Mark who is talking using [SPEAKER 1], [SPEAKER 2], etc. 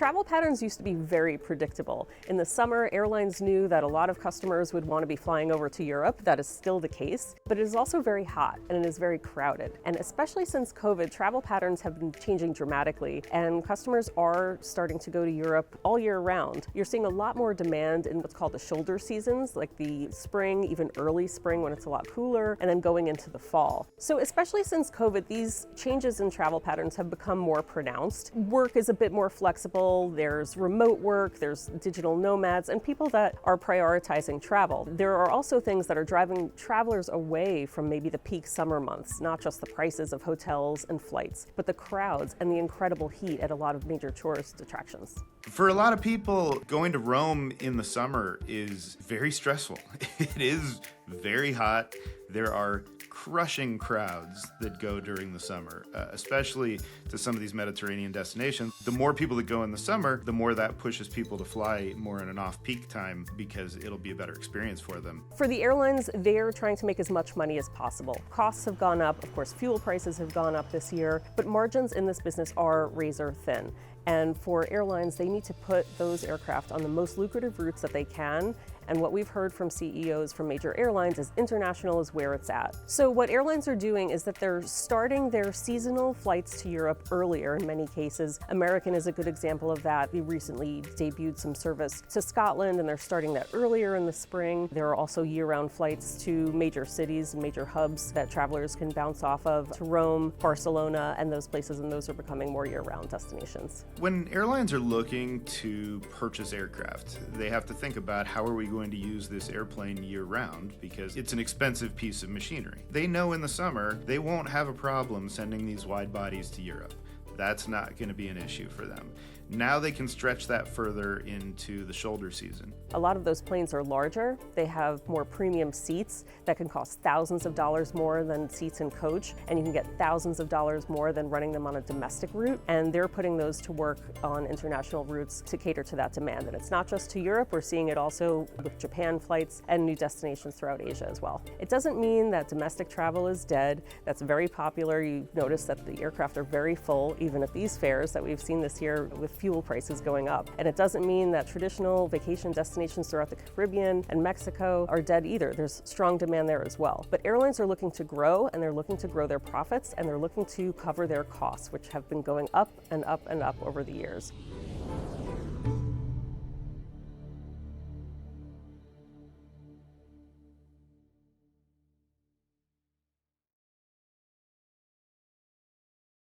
[SPEAKER 1] Travel patterns used to be very predictable. In the summer, airlines knew that a lot of customers would want to be flying over to Europe. That is still the case, but it is also very hot and it is very crowded. And especially since COVID, travel patterns have been changing dramatically and customers are starting to go to Europe all year round. You're seeing a lot more demand in what's called the shoulder seasons, like the spring, even early spring when it's a lot cooler, and then going into the fall. So especially since COVID, these changes in travel patterns have become more pronounced. Work is a bit more flexible. There's remote work, there's digital nomads, and people that are prioritizing travel. There are also things that are driving travelers away from maybe the peak summer months, not just the prices of hotels and flights, but the crowds and the incredible heat at a lot of major tourist attractions.
[SPEAKER 2] For a lot of people, going to Rome in the summer is very stressful. It is very hot. There are crushing crowds that go during the summer, especially to some of these Mediterranean destinations. The more people that go in the summer, the more that pushes people to fly more in an off-peak time because it'll be a better experience for them.
[SPEAKER 1] For the airlines, they're trying to make as much money as possible. Costs have gone up, of course, fuel prices have gone up this year, but margins in this business are razor thin. And for airlines, they need to put those aircraft on the most lucrative routes that they can. And what we've heard from CEOs from major airlines is international is where it's at. So what airlines are doing is that they're starting their seasonal flights to Europe earlier in many cases. American is a good example of that. They recently debuted some service to Scotland and they're starting that earlier in the spring. There are also year-round flights to major cities and major hubs that travelers can bounce off of, to Rome, Barcelona, and those places, and those are becoming more year-round destinations.
[SPEAKER 2] When airlines are looking to purchase aircraft, they have to think about how are we going to use this airplane year-round because it's an expensive piece of machinery. They know in the summer they won't have a problem sending these wide bodies to Europe. That's not going to be an issue for them. Now they can stretch that further into the shoulder season.
[SPEAKER 1] A lot of those planes are larger. They have more premium seats that can cost thousands of dollars more than seats in coach, and you can get thousands of dollars more than running them on a domestic route. And they're putting those to work on international routes to cater to that demand. And it's not just to Europe, we're seeing it also with Japan flights and new destinations throughout Asia as well. It doesn't mean that domestic travel is dead. That's very popular. You notice that the aircraft are very full, even at these fares that we've seen this year with fuel prices going up. And it doesn't mean that traditional vacation destinations throughout the Caribbean and Mexico are dead either. There's strong demand there as well. But airlines are looking to grow, and they're looking to grow their profits, and they're looking to cover their costs, which have been going up and up and up over the years.